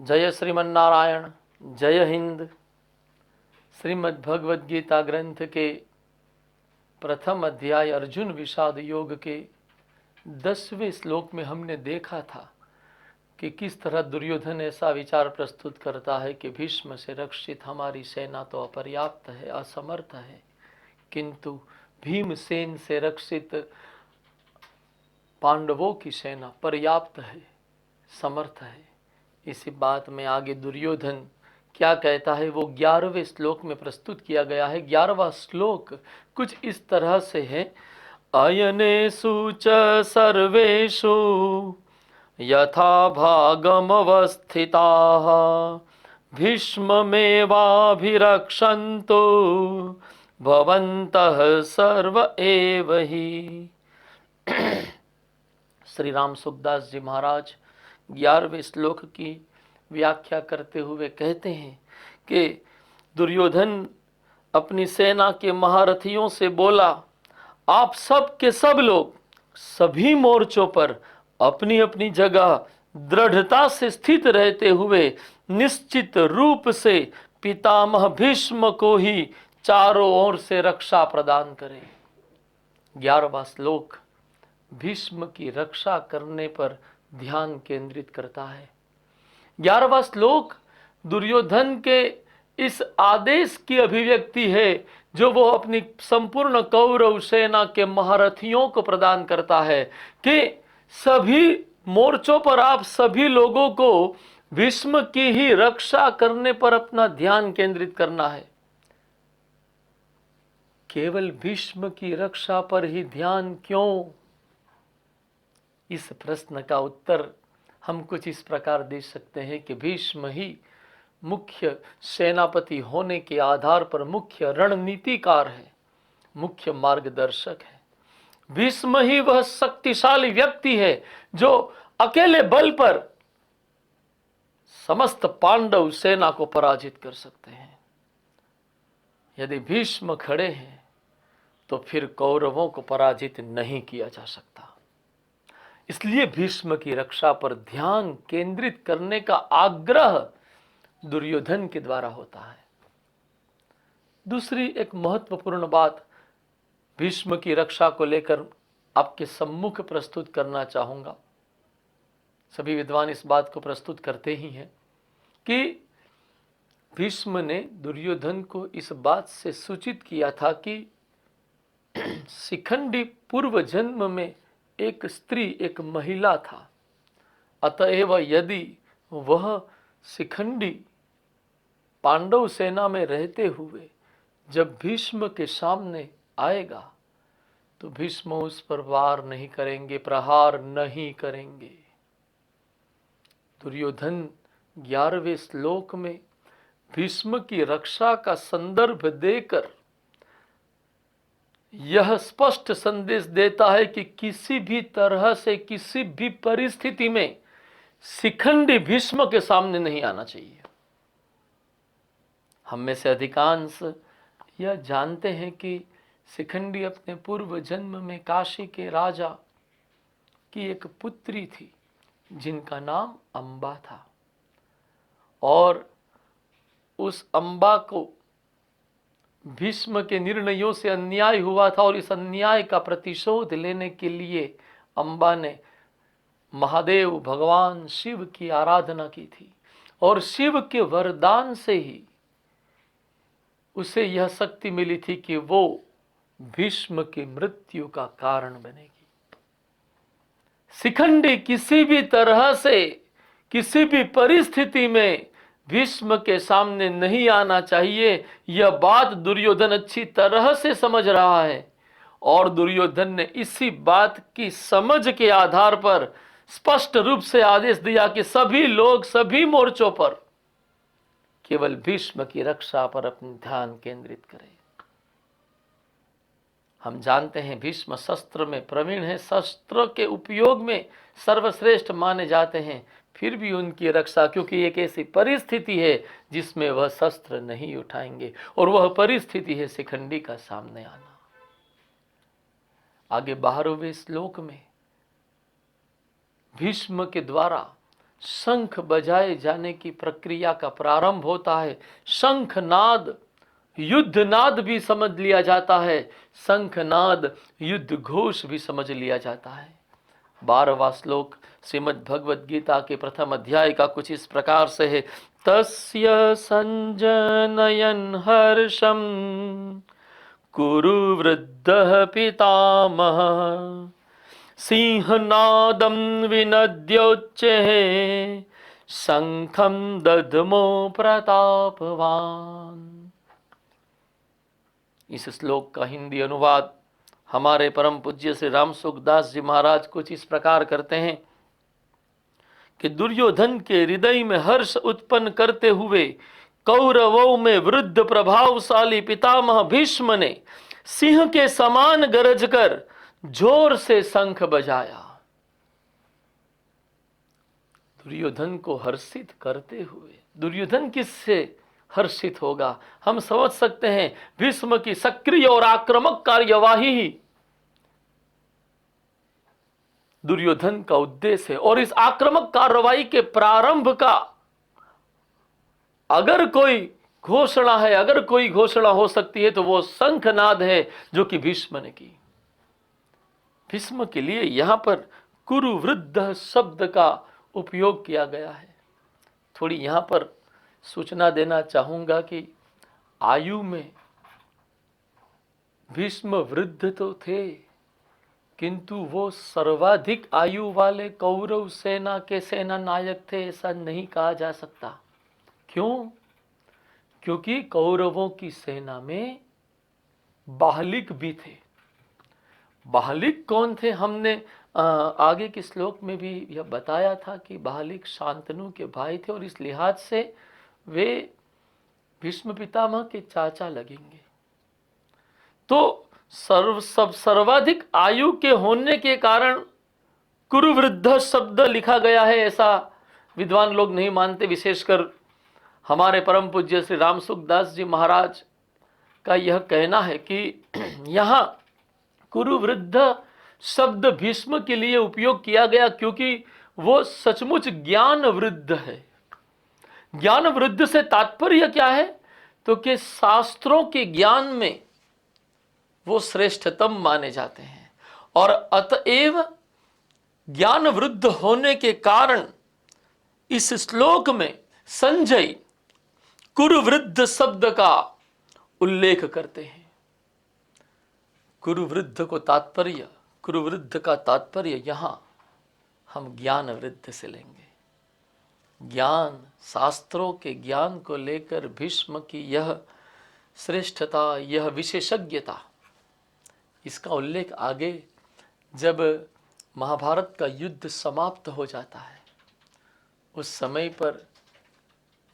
जय श्रीमन्नारायण, जय हिंद। श्रीमद् भगवद गीता ग्रंथ के प्रथम अध्याय अर्जुन विषाद योग के 10वें श्लोक में हमने देखा था कि किस तरह दुर्योधन ऐसा विचार प्रस्तुत करता है कि भीष्म से रक्षित हमारी सेना तो अपर्याप्त है, असमर्थ है, किंतु भीमसेन से रक्षित पांडवों की सेना पर्याप्त है, समर्थ है। इसी बात में आगे दुर्योधन क्या कहता है वो 11वें श्लोक में प्रस्तुत किया गया है। 11वां श्लोक कुछ इस तरह से है। अयनेषु च सर्वेषु यथा भागमवस्थिताः भीष्ममेवाभिरक्षन्तु भवन्तः सर्व एव हि। श्री राम सुखदास जी महाराज 11वें श्लोक की व्याख्या करते हुए कहते हैं कि दुर्योधन अपनी सेना के महारथियों से बोला, आप सब के सब लोग सभी मोर्चों पर अपनी अपनी जगह दृढ़ता से स्थित रहते हुए निश्चित रूप से पितामह भीष्म को ही चारों ओर से रक्षा प्रदान करें। 11वां श्लोक भीष्म की रक्षा करने पर ध्यान केंद्रित करता है। 11वां श्लोक दुर्योधन के इस आदेश की अभिव्यक्ति है जो वो अपनी संपूर्ण कौरव सेना के महारथियों को प्रदान करता है कि सभी मोर्चों पर आप सभी लोगों को भीष्म की ही रक्षा करने पर अपना ध्यान केंद्रित करना है। केवल भीष्म की रक्षा पर ही ध्यान क्यों? इस प्रश्न का उत्तर हम कुछ इस प्रकार दे सकते हैं कि भीष्म ही मुख्य सेनापति होने के आधार पर मुख्य रणनीतिकार है, मुख्य मार्गदर्शक है। भीष्म ही वह शक्तिशाली व्यक्ति है जो अकेले बल पर समस्त पांडव सेना को पराजित कर सकते हैं। यदि भीष्म खड़े हैं तो फिर कौरवों को पराजित नहीं किया जा सकता। इसलिए भीष्म की रक्षा पर ध्यान केंद्रित करने का आग्रह दुर्योधन के द्वारा होता है। दूसरी एक महत्वपूर्ण बात भीष्म की रक्षा को लेकर आपके सम्मुख प्रस्तुत करना चाहूंगा। सभी विद्वान इस बात को प्रस्तुत करते ही हैं कि भीष्म ने दुर्योधन को इस बात से सूचित किया था कि शिखंडी पूर्व जन्म में एक स्त्री, एक महिला था, अतएव यदि वह शिखंडी पांडव सेना में रहते हुए जब भीष्म के सामने आएगा तो भीष्म उस पर वार नहीं करेंगे, प्रहार नहीं करेंगे। दुर्योधन 11वें श्लोक में भीष्म की रक्षा का संदर्भ देकर यह स्पष्ट संदेश देता है कि किसी भी तरह से किसी भी परिस्थिति में शिखंडी भीष्म के सामने नहीं आना चाहिए। हम में से अधिकांश यह जानते हैं कि शिखंडी अपने पूर्व जन्म में काशी के राजा की एक पुत्री थी जिनका नाम अंबा था, और उस अंबा को भीष्म के निर्णयों से अन्याय हुआ था और इस अन्याय का प्रतिशोध लेने के लिए अंबा ने महादेव भगवान शिव की आराधना की थी, और शिव के वरदान से ही उसे यह शक्ति मिली थी कि वो भीष्म की मृत्यु का कारण बनेगी। शिखंडी किसी भी तरह से किसी भी परिस्थिति में भीष्म के सामने नहीं आना चाहिए। यह बात दुर्योधन अच्छी तरह से समझ रहा है, और दुर्योधन ने इसी बात की समझ के आधार पर स्पष्ट रूप से आदेश दिया कि सभी लोग सभी मोर्चों पर केवल भीष्म की रक्षा पर अपना ध्यान केंद्रित करें। हम जानते हैं भीष्म शस्त्र में प्रवीण है, शस्त्र के उपयोग में सर्वश्रेष्ठ माने जाते हैं, फिर भी उनकी रक्षा, क्योंकि एक ऐसी परिस्थिति है जिसमें वह शस्त्र नहीं उठाएंगे, और वह परिस्थिति है शिखंडी का सामने आना। आगे 12वें श्लोक में भीष्म के द्वारा शंख बजाए जाने की प्रक्रिया का प्रारंभ होता है। शंखनाद युद्धनाद भी समझ लिया जाता है, शंखनाद युद्ध घोष भी समझ लिया जाता है। 12वां श्लोक श्रीमद् भगवद गीता के प्रथम अध्याय का कुछ इस प्रकार से है। तस्य संजनयन हर्षम कुरु वृद्धः पितामह सिंहनादं विनद्योच्चैः शंखं दध्मो प्रतापवान। इस श्लोक का हिंदी अनुवाद हमारे परम पूज्य श्री राम सुखदास जी महाराज कुछ इस प्रकार करते हैं कि दुर्योधन के हृदय में हर्ष उत्पन्न करते हुए कौरवों में वृद्ध प्रभावशाली पितामह भीष्म ने सिंह के समान गरज कर जोर से शंख बजाया। दुर्योधन को हर्षित करते हुए, दुर्योधन किससे हर्षित होगा? हम समझ सकते हैं भीष्म की सक्रिय और आक्रामक कार्यवाही ही दुर्योधन का उद्देश्य है। और इस आक्रामक कार्रवाई के प्रारंभ का अगर कोई घोषणा है, अगर कोई घोषणा हो सकती है तो वो शंखनाद है जो कि भीष्म ने की। भीष्म के लिए यहां पर कुरु वृद्ध शब्द का उपयोग किया गया है। थोड़ी यहां पर सूचना देना चाहूंगा कि आयु में भीष्म वृद्ध तो थे, किंतु वो सर्वाधिक आयु वाले कौरव सेना के सेना नायक थे ऐसा नहीं कहा जा सकता। क्यों? क्योंकि कौरवों की सेना में बाहलिक भी थे। बाहलिक कौन थे? हमने आगे के श्लोक में भी यह बताया था कि बाहलिक शांतनु के भाई थे और इस लिहाज से वे भीष्म पितामह के चाचा लगेंगे। तो सर्वाधिक आयु के होने के कारण कुरुवृद्ध शब्द लिखा गया है ऐसा विद्वान लोग नहीं मानते। विशेषकर हमारे परम पूज्य श्री राम सुखदास जी महाराज का यह कहना है कि यहाँ कुरुवृद्ध शब्द भीष्म के लिए उपयोग किया गया क्योंकि वो सचमुच ज्ञान वृद्ध है। ज्ञान वृद्ध से तात्पर्य क्या है? तो कि शास्त्रों के ज्ञान में वो श्रेष्ठतम माने जाते हैं और अतएव ज्ञान वृद्ध होने के कारण इस श्लोक में संजय कुरुवृद्ध शब्द का उल्लेख करते हैं। कुरुवृद्ध को तात्पर्य, कुरुवृद्ध का तात्पर्य यहां हम ज्ञान वृद्ध से लेंगे। ज्ञान, शास्त्रों के ज्ञान को लेकर भीष्म की यह श्रेष्ठता, यह विशेषज्ञता, इसका उल्लेख आगे जब महाभारत का युद्ध समाप्त हो जाता है उस समय पर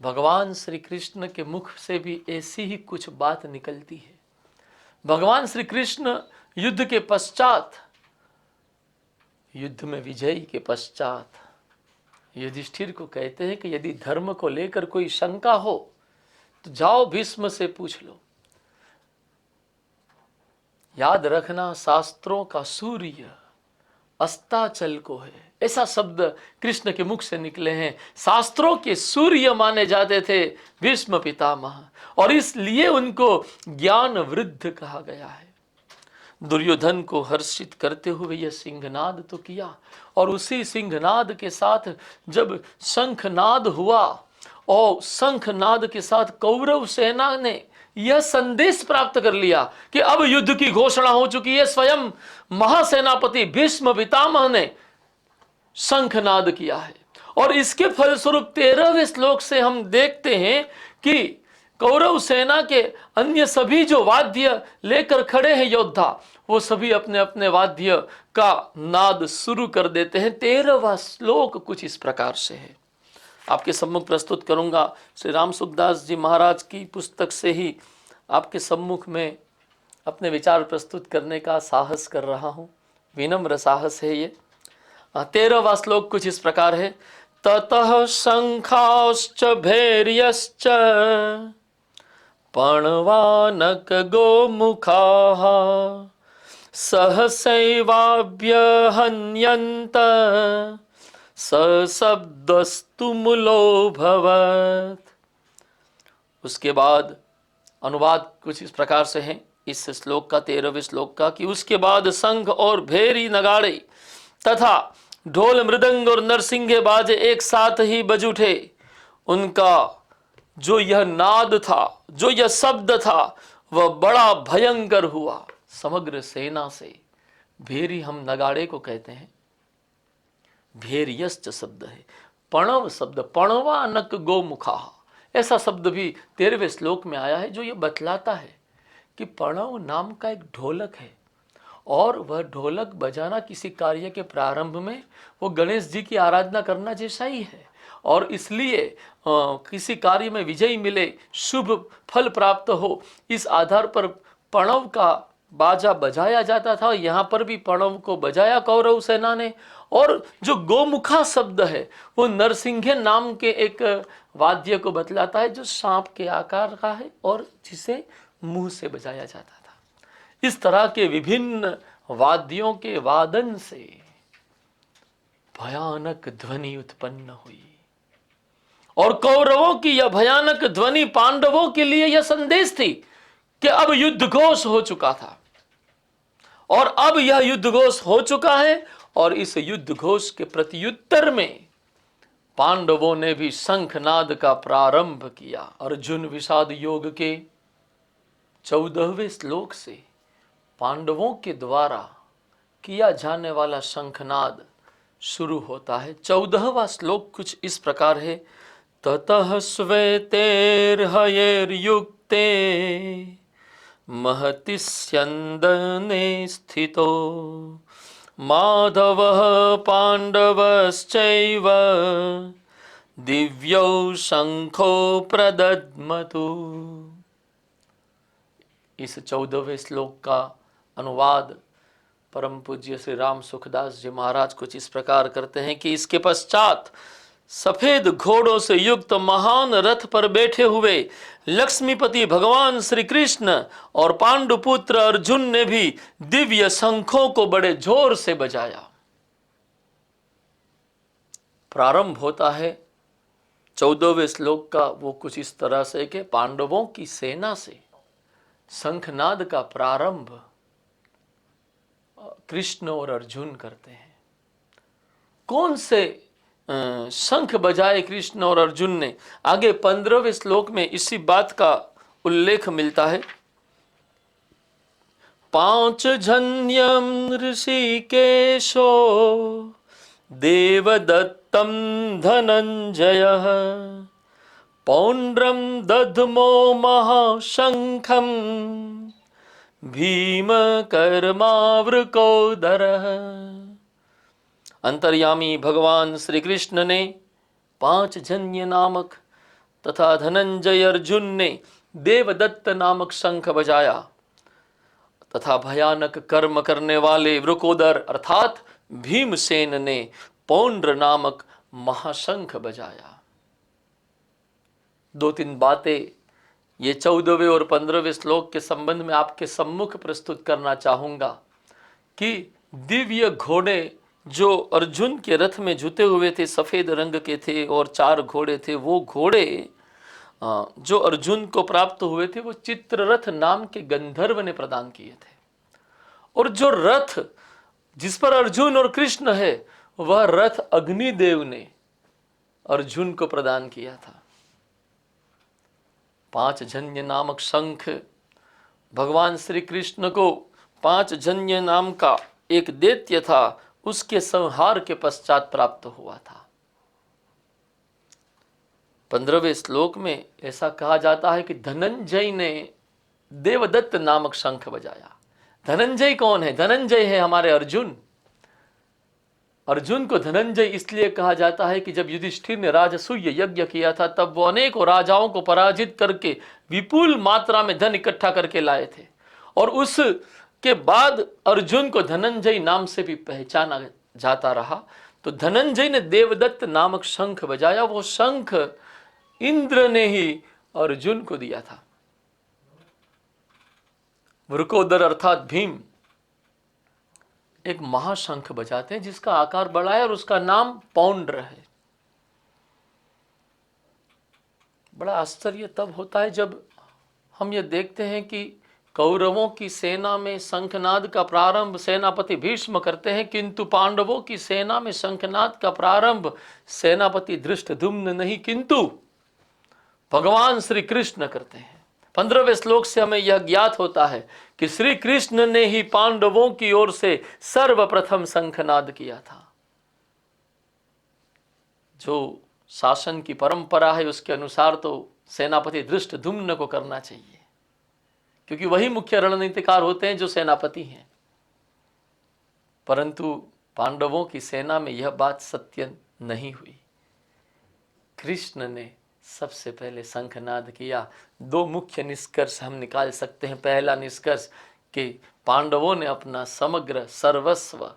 भगवान श्री कृष्ण के मुख से भी ऐसी ही कुछ बात निकलती है। भगवान श्री कृष्ण युद्ध के पश्चात, युद्ध में विजय के पश्चात युधिष्ठिर को कहते हैं कि यदि धर्म को लेकर कोई शंका हो तो जाओ भीष्म से पूछ लो। याद रखना, शास्त्रों का सूर्य अस्ताचल को है, ऐसा शब्द कृष्ण के मुख से निकले हैं। शास्त्रों के सूर्य माने जाते थे भीष्म पितामह और इसलिए उनको ज्ञान वृद्ध कहा गया है। दुर्योधन को हर्षित करते हुए यह सिंहनाद तो किया और उसी सिंहनाद के साथ जब शंखनाद हुआ और शंखनाद के साथ कौरव सेना ने यह संदेश प्राप्त कर लिया कि अब युद्ध की घोषणा हो चुकी है। स्वयं महासेनापति भीष्म पितामह ने शंखनाद किया है और इसके फलस्वरूप 13वें श्लोक से हम देखते हैं कि कौरव सेना के अन्य सभी जो वाद्य लेकर खड़े हैं योद्धा, वो सभी अपने अपने वाद्य का नाद शुरू कर देते हैं। 13वां श्लोक कुछ इस प्रकार से है, आपके सम्मुख प्रस्तुत करूंगा। श्री राम सुखदास जी महाराज की पुस्तक से ही आपके सम्मुख में अपने विचार प्रस्तुत करने का साहस कर रहा हूं, विनम्र साहस है ये। 13वां श्लोक कुछ इस प्रकार है। ततः शंखाश्च भैर्यश्च पणवानक गोमुखाः सहसैवाभ्यहन्यन्त सशब्दस्तु मूलो भवत्। उसके बाद अनुवाद कुछ इस प्रकार से है इस श्लोक का, 13वें श्लोक का, कि उसके बाद शंख और भेरी नगाड़े तथा ढोल मृदंग और नरसिंगे बाजे एक साथ ही बज उठे। उनका जो यह नाद था, जो यह शब्द था, वह बड़ा भयंकर हुआ समग्र सेना से। भेरी हम नगाड़े को कहते हैं, भेरियश्च शब्द है, पणव शब्द, पणवानक गोमुखा, ऐसा शब्द भी 13वें श्लोक में आया है, जो ये बतलाता है कि पणव नाम का एक ढोलक है और वह ढोलक बजाना किसी कार्य के प्रारंभ में वो गणेश जी की आराधना करना जैसा ही है। और इसलिए किसी कार्य में विजय मिले, शुभ फल प्राप्त हो, इस आधार पर पणव का बाजा बजाया जाता था। यहाँ पर भी पणव को बजाया कौरव सेना ने। और जो गोमुखा शब्द है वो नरसिंह नाम के एक वाद्य को बतलाता है, जो सांप के आकार का है और जिसे मुंह से बजाया जाता था। इस तरह के विभिन्न वाद्यों के वादन से भयानक ध्वनि उत्पन्न हुई और कौरवों की यह भयानक ध्वनि पांडवों के लिए यह संदेश थी कि अब युद्ध घोष हो चुका था। और अब यह युद्ध घोष हो चुका है और इस युद्ध घोष के प्रत्युत्तर में पांडवों ने भी शंखनाद का प्रारंभ किया। अर्जुन विषाद योग के 14वें श्लोक से पांडवों के द्वारा किया जाने वाला शंखनाद शुरू होता है। 14वां श्लोक कुछ इस प्रकार है, ततः श्वेतेर्हयैर्युक्ते महति स्यन्दने स्थितो माधवः पांडवश्चैव दिव्यौ शंखो प्रदद्मतु। इस 14वें श्लोक का अनुवाद परम पूज्य श्री राम सुखदास जी महाराज कुछ इस प्रकार करते हैं कि इसके पश्चात सफेद घोड़ों से युक्त महान रथ पर बैठे हुए लक्ष्मीपति भगवान श्री कृष्ण और पांडुपुत्र अर्जुन ने भी दिव्य शंखों को बड़े जोर से बजाया। प्रारंभ होता है 14वें श्लोक का वो कुछ इस तरह से कि पांडवों की सेना से शंखनाद का प्रारंभ कृष्ण और अर्जुन करते हैं। कौन से शंख बजाए कृष्ण और अर्जुन ने, आगे 15वें श्लोक में इसी बात का उल्लेख मिलता है। पांचजन्यम ऋषिकेशो देवदत्तम धनंजयः पौंड्रम दध्मो महाशंखम भीम कर्मावृकोदरः। अंतर्यामी भगवान श्री कृष्ण ने पांचजन्य नामक तथा धनंजय अर्जुन ने देवदत्त नामक शंख बजाया तथा भयानक कर्म करने वाले वृकोदर अर्थात भीमसेन ने पौंड्र नामक महाशंख बजाया। 2-3 बातें ये 14वें और 15वें श्लोक के संबंध में आपके सम्मुख प्रस्तुत करना चाहूंगा कि दिव्य घोड़े जो अर्जुन के रथ में जुते हुए थे, सफेद रंग के थे और 4 घोड़े थे। वो घोड़े जो अर्जुन को प्राप्त हुए थे वो चित्ररथ नाम के गंधर्व ने प्रदान किए थे। और जो रथ जिस पर अर्जुन और कृष्ण है वह रथ अग्निदेव ने अर्जुन को प्रदान किया था। पांचजन्य नामक शंख भगवान श्री कृष्ण को पांचजन्य नाम का एक दैत्य था उसके संहार के पश्चात प्राप्त हुआ था। 15वें श्लोक में ऐसा कहा जाता है कि धनंजय ने देवदत्त नामक शंख बजाया। धनंजय कौन है? धनंजय है हमारे अर्जुन। अर्जुन को धनंजय इसलिए कहा जाता है कि जब युधिष्ठिर ने राजसूय यज्ञ किया था तब वो अनेकों राजाओं को पराजित करके विपुल मात्रा में धन इकट्ठा करके लाए थे और उसके बाद अर्जुन को धनंजय नाम से भी पहचाना जाता रहा। तो धनंजय ने देवदत्त नामक शंख बजाया। वो शंख इंद्र ने ही अर्जुन को दिया था। वृकोदर अर्थात भीम एक महाशंख बजाते हैं जिसका आकार बड़ा है और उसका नाम पौंड्र है। बड़ा आश्चर्य तब होता है जब हम ये देखते हैं कि कौरवों की सेना में शंखनाद का प्रारंभ सेनापति भीष्म करते हैं, किंतु पांडवों की सेना में शंखनाद का प्रारंभ सेनापति धृष्टद्युम्न नहीं किंतु भगवान श्री कृष्ण करते हैं। 15वें श्लोक से हमें यह ज्ञात होता है कि श्री कृष्ण ने ही पांडवों की ओर से सर्वप्रथम शंखनाद किया था। जो शासन की परंपरा है उसके अनुसार तो सेनापति धृष्टद्युम्न को करना चाहिए, क्योंकि वही मुख्य रणनीतिकार होते हैं जो सेनापति हैं। परंतु पांडवों की सेना में यह बात सत्य नहीं हुई। कृष्ण ने सबसे पहले शंखनाद किया। दो मुख्य निष्कर्ष हम निकाल सकते हैं। पहला निष्कर्ष कि पांडवों ने अपना समग्र सर्वस्व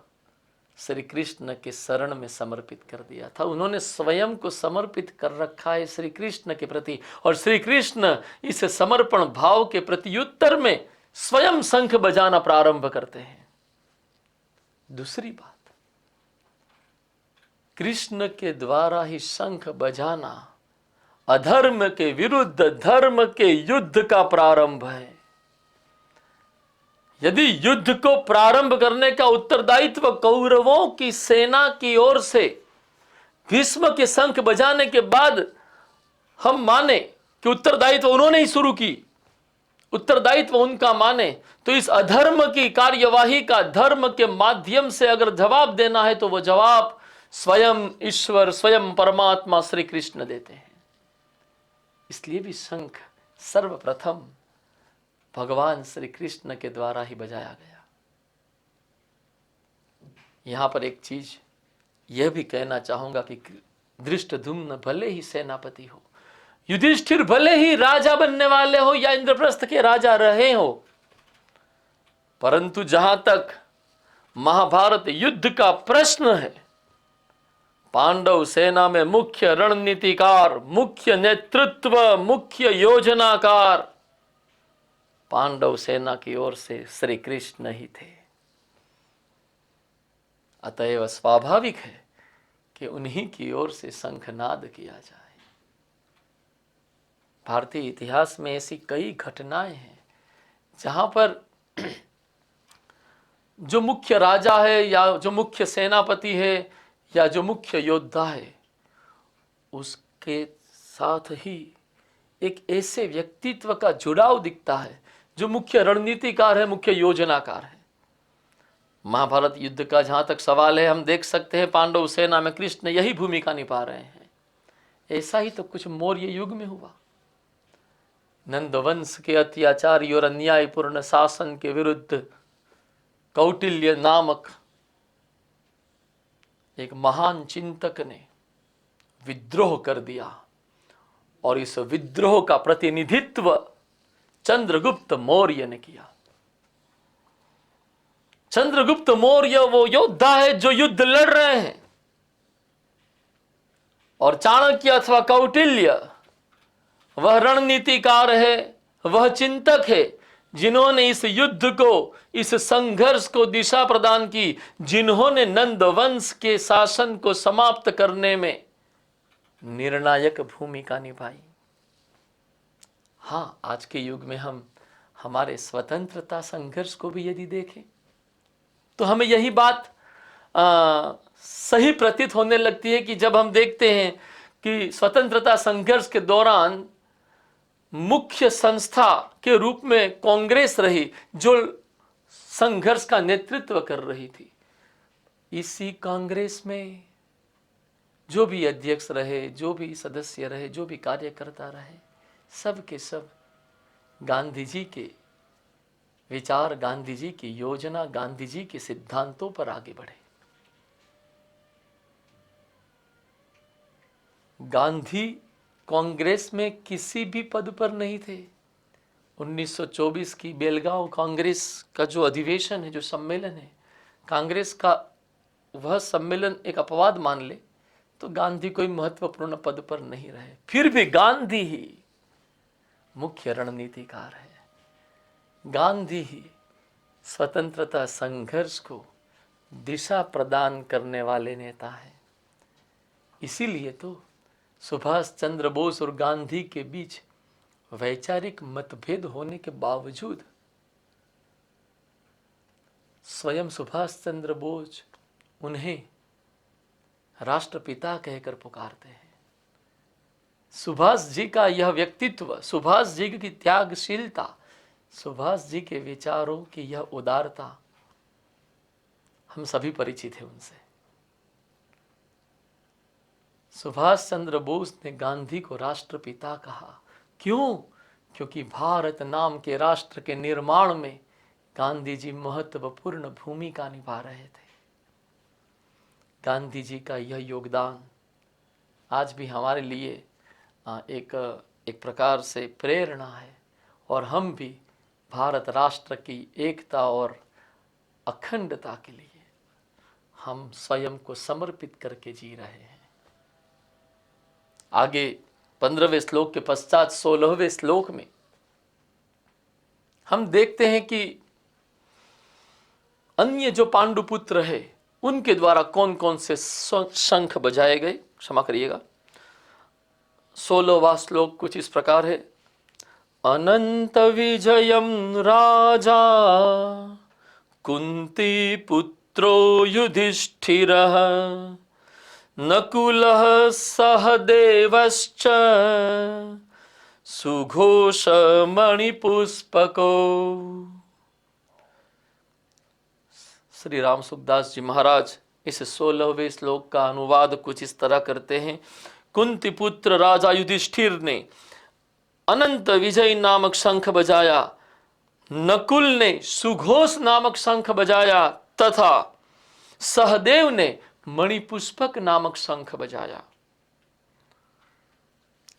श्री कृष्ण के शरण में समर्पित कर दिया था। उन्होंने स्वयं को समर्पित कर रखा है श्री कृष्ण के प्रति, और श्री कृष्ण इस समर्पण भाव के प्रत्युत्तर में स्वयं शंख बजाना प्रारंभ करते हैं। दूसरी बात, कृष्ण के द्वारा ही शंख बजाना अधर्म के विरुद्ध धर्म के युद्ध का प्रारंभ है। यदि युद्ध को प्रारंभ करने का उत्तरदायित्व कौरवों की सेना की ओर से भीष्म के शंख बजाने के बाद हम माने कि उत्तरदायित्व उन्होंने ही शुरू की, उत्तरदायित्व उनका माने, तो इस अधर्म की कार्यवाही का धर्म के माध्यम से अगर जवाब देना है तो वह जवाब स्वयं ईश्वर, स्वयं परमात्मा श्री कृष्ण देते हैं। इसलिए भी शंख सर्वप्रथम भगवान श्री कृष्ण के द्वारा ही बजाया गया। यहां पर एक चीज यह भी कहना चाहूंगा कि धृष्टद्युम्न भले ही सेनापति हो, युधिष्ठिर भले ही राजा बनने वाले हो या इंद्रप्रस्थ के राजा रहे हो, परंतु जहां तक महाभारत युद्ध का प्रश्न है, पांडव सेना में मुख्य रणनीतिकार, मुख्य नेतृत्व, मुख्य योजनाकार पांडव सेना की ओर से श्री कृष्ण ही थे। अतएव स्वाभाविक है कि उन्हीं की ओर से शंखनाद किया जाए। भारतीय इतिहास में ऐसी कई घटनाएं हैं जहां पर जो मुख्य राजा है या जो मुख्य सेनापति है या जो मुख्य योद्धा है, उसके साथ ही एक ऐसे व्यक्तित्व का जुड़ाव दिखता है जो मुख्य रणनीतिकार है, मुख्य योजनाकार है। महाभारत युद्ध का जहां तक सवाल है, हम देख सकते हैं पांडव सेना में कृष्ण यही भूमिका निभा रहे हैं। ऐसा ही तो कुछ मौर्य युग में हुआ। नंदवंश के अत्याचारी और अन्यायपूर्ण शासन के विरुद्ध कौटिल्य नामक एक महान चिंतक ने विद्रोह कर दिया, और इस विद्रोह का प्रतिनिधित्व चंद्रगुप्त मौर्य ने किया। चंद्रगुप्त मौर्य वो योद्धा है जो युद्ध लड़ रहे हैं, और चाणक्य अथवा कौटिल्य वह रणनीतिकार है, वह चिंतक है जिन्होंने इस युद्ध को, इस संघर्ष को दिशा प्रदान की, जिन्होंने नंदवंश के शासन को समाप्त करने में निर्णायक भूमिका निभाई। हाँ, आज के युग में हम हमारे स्वतंत्रता संघर्ष को भी यदि देखें तो हमें यही बात सही प्रतीत होने लगती है कि जब हम देखते हैं कि स्वतंत्रता संघर्ष के दौरान मुख्य संस्था के रूप में कांग्रेस रही, जो संघर्ष का नेतृत्व कर रही थी। इसी कांग्रेस में जो भी अध्यक्ष रहे, जो भी सदस्य रहे, जो भी कार्यकर्ता रहे, सब के सब गांधी जी के विचार, गांधी जी की योजना, गांधी जी के सिद्धांतों पर आगे बढ़े। गांधी कांग्रेस में किसी भी पद पर नहीं थे। 1924 की बेलगांव कांग्रेस का जो अधिवेशन है, जो सम्मेलन है, कांग्रेस का वह सम्मेलन एक अपवाद मान ले तो गांधी कोई महत्वपूर्ण पद पर नहीं रहे। फिर भी गांधी ही मुख्य रणनीतिकार है। गांधी ही स्वतंत्रता संघर्ष को दिशा प्रदान करने वाले नेता हैं। इसीलिए तो सुभाष चंद्र बोस और गांधी के बीच वैचारिक मतभेद होने के बावजूद स्वयं सुभाष चंद्र बोस उन्हें राष्ट्रपिता कहकर पुकारते हैं। सुभाष जी का यह व्यक्तित्व, सुभाष जी की त्यागशीलता, सुभाष जी के विचारों की यह उदारता, हम सभी परिचित हैं उनसे। सुभाष चंद्र बोस ने गांधी को राष्ट्रपिता कहा। क्यों? क्योंकि भारत नाम के राष्ट्र के निर्माण में गांधी जी महत्वपूर्ण भूमिका निभा रहे थे। गांधी जी का यह योगदान आज भी हमारे लिए एक प्रकार से प्रेरणा है, और हम भी भारत राष्ट्र की एकता और अखंडता के लिए हम स्वयं को समर्पित करके जी रहे हैं। आगे 15वें श्लोक के पश्चात 16वें श्लोक में हम देखते हैं कि अन्य जो पांडुपुत्र है उनके द्वारा कौन कौन से शंख बजाए गए। क्षमा करिएगा, 16वां श्लोक कुछ इस प्रकार है। अनंत विजयम राजा कुंती पुत्रो युधिष्ठिरः नकुलः सहदेवश्च सुघोष मणिपुष्पको। श्री राम सुखदास जी महाराज इस 16वें श्लोक का अनुवाद कुछ इस तरह करते हैं। कुंती पुत्र राजा युधिष्ठिर ने अनंत विजय नामक शंख बजाया, नकुल ने सुघोष नामक शंख बजाया तथा सहदेव ने मणिपुष्पक नामक शंख बजाया।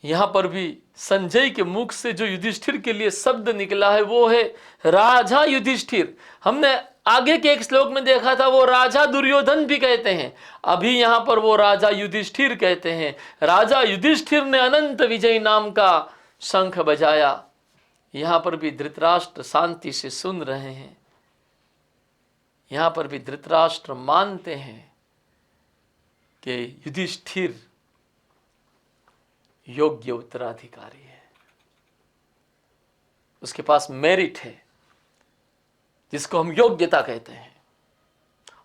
यहां पर भी संजय के मुख से जो युधिष्ठिर के लिए शब्द निकला है वो है राजा युधिष्ठिर। हमने आगे के एक श्लोक में देखा था वो राजा दुर्योधन भी कहते हैं, अभी यहां पर वो राजा युधिष्ठिर कहते हैं। राजा युधिष्ठिर ने अनंत विजय नाम का शंख बजाया। यहां पर भी धृतराष्ट्र शांति से सुन रहे हैं। यहां पर भी धृतराष्ट्र मानते हैं कि युधिष्ठिर योग्य उत्तराधिकारी है, उसके पास मेरिट है जिसको हम योग्यता कहते हैं।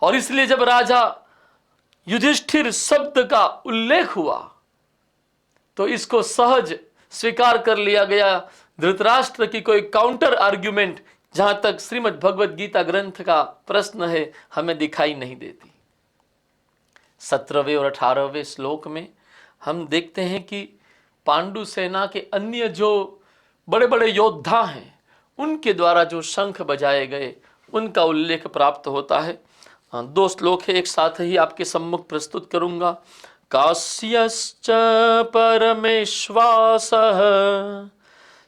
और इसलिए जब राजा युधिष्ठिर शब्द का उल्लेख हुआ तो इसको सहज स्वीकार कर लिया गया। धृतराष्ट्र की कोई काउंटर आर्ग्यूमेंट जहां तक श्रीमद् भगवद गीता ग्रंथ का प्रश्न है हमें दिखाई नहीं देती। 17वें और 18वें श्लोक में हम देखते हैं कि पांडु सेना के अन्य जो बड़े बड़े योद्धा हैं उनके द्वारा जो शंख बजाए गए उनका उल्लेख प्राप्त होता है। 2 श्लोक है, एक साथ ही आपके सम्मुख प्रस्तुत करूंगा। कास्यश्च परमेश्वासः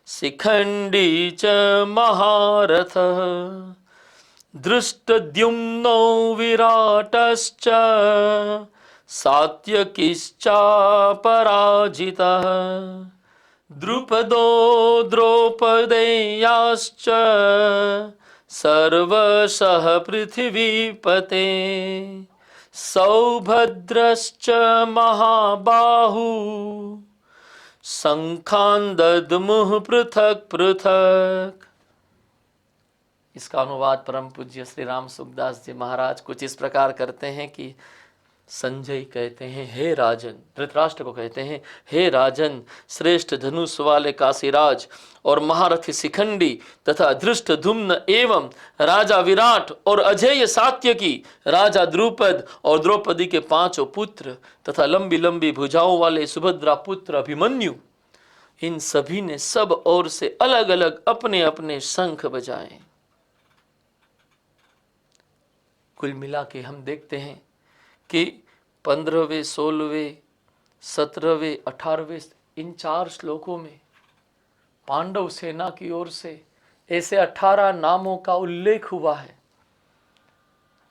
शिखंडी च महारथः दृष्टद्युम्नो विराटश्च सात्यकिश्चापराजितः द्रुपदो द्रौपदेयाश्च सर्वशः पृथिवीपते सौभद्रश्च महाबाहु शंखान् दद्मुः पृथक पृथक। इसका अनुवाद परम पूज्य श्री राम सुखदास जी महाराज कुछ इस प्रकार करते हैं कि संजय कहते हैं, हे राजन, धृतराष्ट्र को कहते हैं, हे राजन, श्रेष्ठ धनुष वाले काशीराज और महारथी शिखंडी तथा धृष्टद्युम्न एवं राजा विराट और अजेय सात्यकी, राजा द्रुपद और द्रौपदी के 5 पुत्र तथा लंबी लंबी भुजाओं वाले सुभद्रा पुत्र अभिमन्यु, इन सभी ने सब ओर से अलग अलग अपने अपने शंख बजाए। कुल मिला के हम देखते हैं कि 15वें, 16वें, 17वें, 18वें इन 4 श्लोकों में पांडव सेना की ओर से ऐसे 18 नामों का उल्लेख हुआ है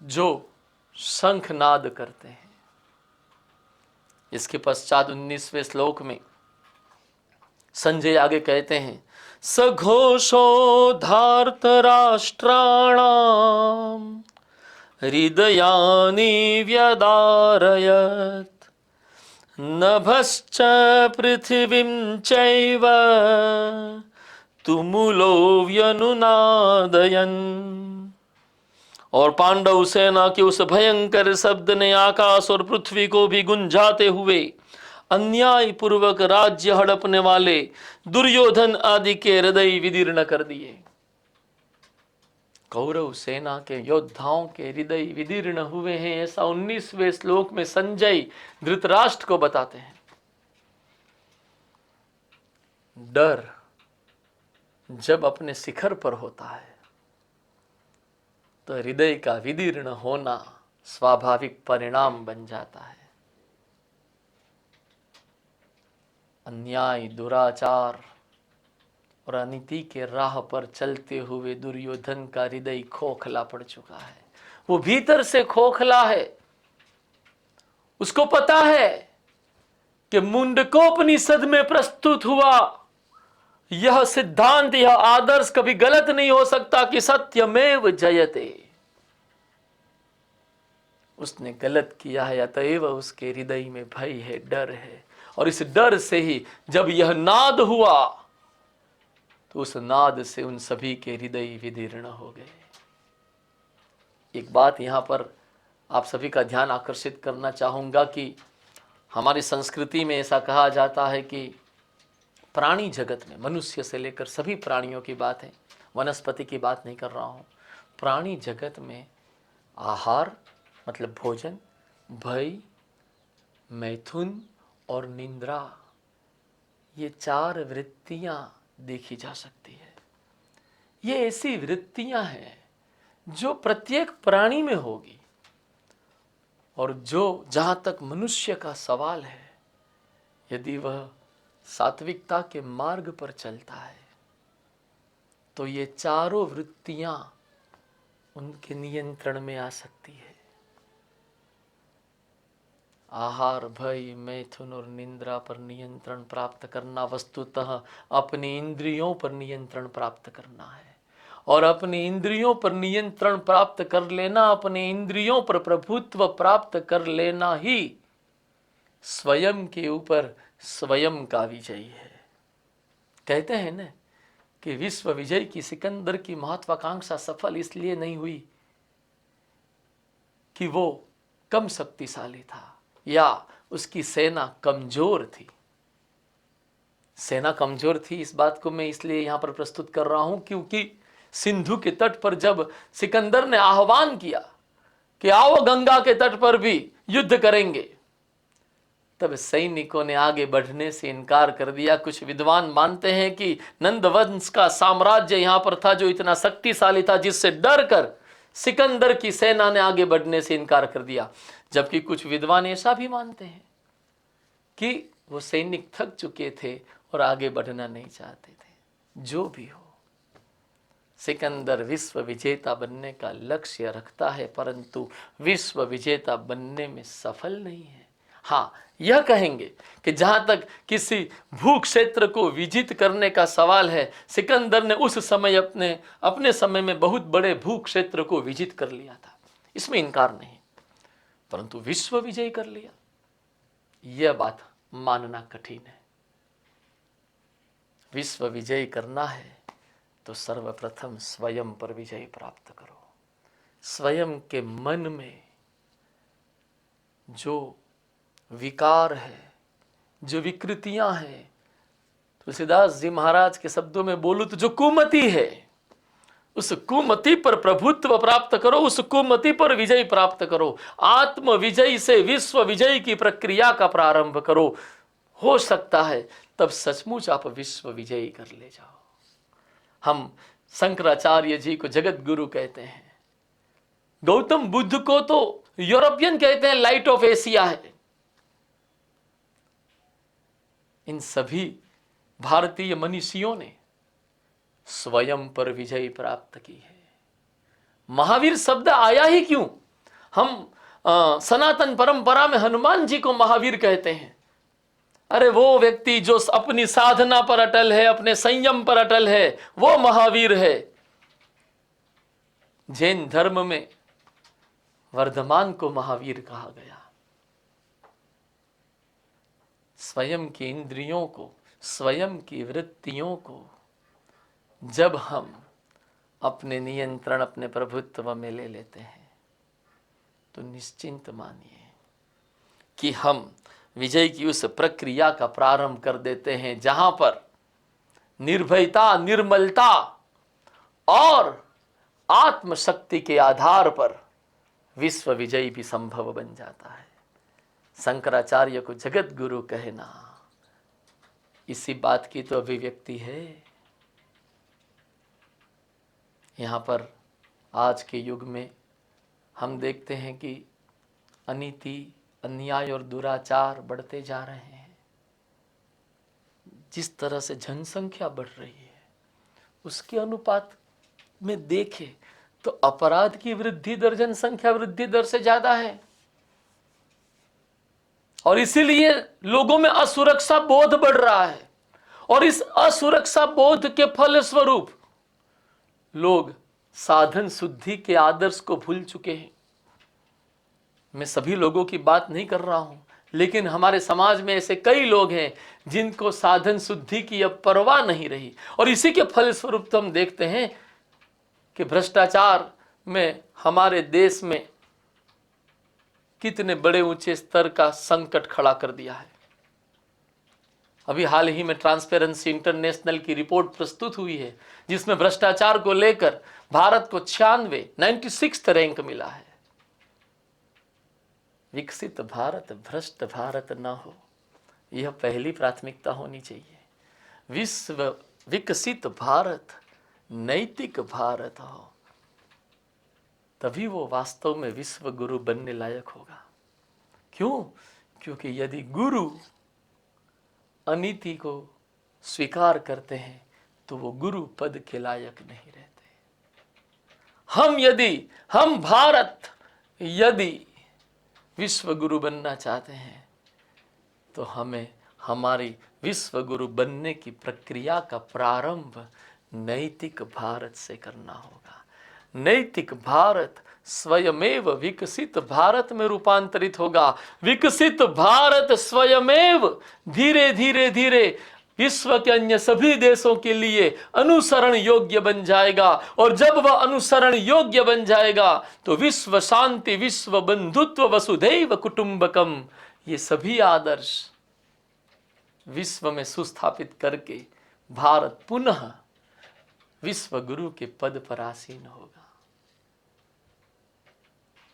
जो शंखनाद करते हैं। इसके पश्चात 19वें श्लोक में संजय आगे कहते हैं, सघोषो धार्तराष्ट्राणाम हृदयानि व्यदारयत् नभश्च पृथिवीं चैव तुमुलो व्यनुनादयन्। और पांडव सेना के उस भयंकर शब्द ने आकाश और पृथ्वी को भी गुंजाते हुए अन्याय पूर्वक राज्य हड़पने वाले दुर्योधन आदि के हृदय विदीर्ण कर दिए। कौरव सेना के योद्धाओं के हृदय विदीर्ण हुए हैं, ऐसा 19वें श्लोक में संजय धृतराष्ट्र को बताते हैं। डर जब अपने शिखर पर होता है तो हृदय का विदीर्ण होना स्वाभाविक परिणाम बन जाता है। अन्याय, दुराचार और अनीति के राह पर चलते हुए दुर्योधन का हृदय खोखला पड़ चुका है। वो भीतर से खोखला है। उसको पता है कि मुंडकोपनिषद में प्रस्तुत हुआ यह सिद्धांत, यह आदर्श कभी गलत नहीं हो सकता कि सत्यमेव जयते। उसने गलत किया है, अतएव उसके हृदय में भय है, डर है। और इस डर से ही जब यह नाद हुआ तो उस नाद से उन सभी के हृदय विदीर्ण हो गए। एक बात यहां पर आप सभी का ध्यान आकर्षित करना चाहूंगा कि हमारी संस्कृति में ऐसा कहा जाता है कि प्राणी जगत में, मनुष्य से लेकर सभी प्राणियों की बात है, वनस्पति की बात नहीं कर रहा हूं, प्राणी जगत में आहार मतलब भोजन, भय, मैथुन और निंद्रा, ये 4 वृत्तियां देखी जा सकती है। ये ऐसी वृत्तियां हैं जो प्रत्येक प्राणी में होगी और जो जहां तक मनुष्य का सवाल है, यदि वह सात्विकता के मार्ग पर चलता है तो ये चारों वृत्तियां उनके नियंत्रण में आ सकती है। आहार, भय, मैथुन और निंद्रा पर नियंत्रण प्राप्त करना वस्तुतः अपनी इंद्रियों पर नियंत्रण प्राप्त करना है। और अपनी इंद्रियों पर नियंत्रण प्राप्त कर लेना, अपने इंद्रियों पर प्रभुत्व प्राप्त कर लेना ही स्वयं के ऊपर स्वयं का विजय है। कहते हैं ना कि विश्व विजय की सिकंदर की महत्वाकांक्षा सफल इसलिए नहीं हुई कि वो कम शक्तिशाली था या उसकी सेना कमजोर थी। सेना कमजोर थी, इस बात को मैं इसलिए यहां पर प्रस्तुत कर रहा हूं क्योंकि सिंधु के तट पर जब सिकंदर ने आह्वान किया कि आओ गंगा के तट पर भी युद्ध करेंगे, तब सैनिकों ने आगे बढ़ने से इनकार कर दिया। कुछ विद्वान मानते हैं कि नंद वंश का साम्राज्य यहां पर था जो इतना शक्तिशाली था जिससे डर कर सिकंदर की सेना ने आगे बढ़ने से इनकार कर दिया। जबकि कुछ विद्वान ऐसा भी मानते हैं कि वो सैनिक थक चुके थे और आगे बढ़ना नहीं चाहते थे। जो भी हो, सिकंदर विश्व विजेता बनने का लक्ष्य रखता है परंतु विश्व विजेता बनने में सफल नहीं है। हाँ, यह कहेंगे कि जहां तक किसी भू क्षेत्र को विजित करने का सवाल है, सिकंदर ने उस समय अपने समय में बहुत बड़े भू क्षेत्र को विजित कर लिया था, इसमें इनकार नहीं। परंतु विश्व विजय कर लिया, यह बात मानना कठिन है। विश्व विजय करना है तो सर्वप्रथम स्वयं पर विजय प्राप्त करो। स्वयं के मन में जो विकार है, जो विकृतियां हैं, तुलसीदास जी महाराज के शब्दों में बोलूं तो जो कुमति है, उस कुमति पर प्रभुत्व प्राप्त करो, उस कुमति पर विजय प्राप्त करो। आत्म विजय से विश्व विजय की प्रक्रिया का प्रारंभ करो। हो सकता है तब सचमुच आप विश्व विजयी कर ले जाओ। हम शंकराचार्य जी को जगत गुरु कहते हैं, गौतम बुद्ध को तो यूरोपियन कहते हैं, लाइट ऑफ एशिया है। इन सभी भारतीय मनीषियों ने स्वयं पर विजय प्राप्त की है। महावीर शब्द आया ही क्यों? हम सनातन परंपरा में हनुमान जी को महावीर कहते हैं। अरे वो व्यक्ति जो अपनी साधना पर अटल है, अपने संयम पर अटल है, वो महावीर है। जैन धर्म में वर्धमान को महावीर कहा गया। स्वयं की इंद्रियों को, स्वयं की वृत्तियों को जब हम अपने नियंत्रण, अपने प्रभुत्व में ले लेते हैं, तो निश्चिंत मानिए कि हम विजय की उस प्रक्रिया का प्रारंभ कर देते हैं जहां पर निर्भयता, निर्मलता और आत्मशक्ति के आधार पर विश्व विजय भी संभव बन जाता है। शंकराचार्य को जगत गुरु कहना इसी बात की तो अभिव्यक्ति है। यहाँ पर आज के युग में हम देखते हैं कि अनीति, अन्याय और दुराचार बढ़ते जा रहे हैं। जिस तरह से जनसंख्या बढ़ रही है उसके अनुपात में देखें तो अपराध की वृद्धि दर जनसंख्या वृद्धि दर से ज्यादा है, और इसीलिए लोगों में असुरक्षा बोध बढ़ रहा है। और इस असुरक्षा बोध के फलस्वरूप लोग साधन शुद्धि के आदर्श को भूल चुके हैं। मैं सभी लोगों की बात नहीं कर रहा हूं, लेकिन हमारे समाज में ऐसे कई लोग हैं जिनको साधन शुद्धि की अब परवाह नहीं रही। और इसी के फलस्वरूप तो हम देखते हैं कि भ्रष्टाचार में हमारे देश में कितने बड़े ऊंचे स्तर का संकट खड़ा कर दिया है। अभी हाल ही में ट्रांसपेरेंसी इंटरनेशनल की रिपोर्ट प्रस्तुत हुई है जिसमें भ्रष्टाचार को लेकर भारत को 96 रैंक मिला है। विकसित भारत भ्रष्ट भारत न हो, यह पहली प्राथमिकता होनी चाहिए। विश्व विकसित भारत नैतिक भारत हो, तभी वो वास्तव में विश्व गुरु बनने लायक होगा। क्यों? क्योंकि यदि गुरु अनीति को स्वीकार करते हैं तो वो गुरु पद के लायक नहीं रहते। हम भारत यदि विश्व गुरु बनना चाहते हैं तो हमें हमारी विश्व गुरु बनने की प्रक्रिया का प्रारंभ नैतिक भारत से करना होगा। नैतिक भारत स्वयमेव विकसित भारत में रूपांतरित होगा। विकसित भारत स्वयमेव धीरे धीरे धीरे विश्व के अन्य सभी देशों के लिए अनुसरण योग्य बन जाएगा। और जब वह अनुसरण योग्य बन जाएगा तो विश्व शांति, विश्व बंधुत्व, वसुधैव कुटुंबकम, ये सभी आदर्श विश्व में सुस्थापित करके भारत पुनः विश्व गुरु के पद पर आसीन होगा।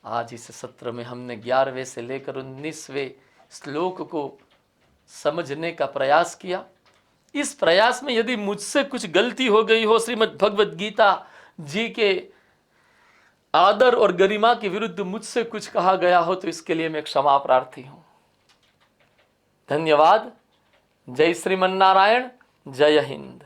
आज इस सत्र में हमने 11वें से लेकर 19वें श्लोक को समझने का प्रयास किया। इस प्रयास में यदि मुझसे कुछ गलती हो गई हो, श्रीमद् भगवद गीता जी के आदर और गरिमा के विरुद्ध मुझसे कुछ कहा गया हो, तो इसके लिए मैं क्षमा प्रार्थी हूं। धन्यवाद। जय श्रीमन्नारायण, जय हिंद।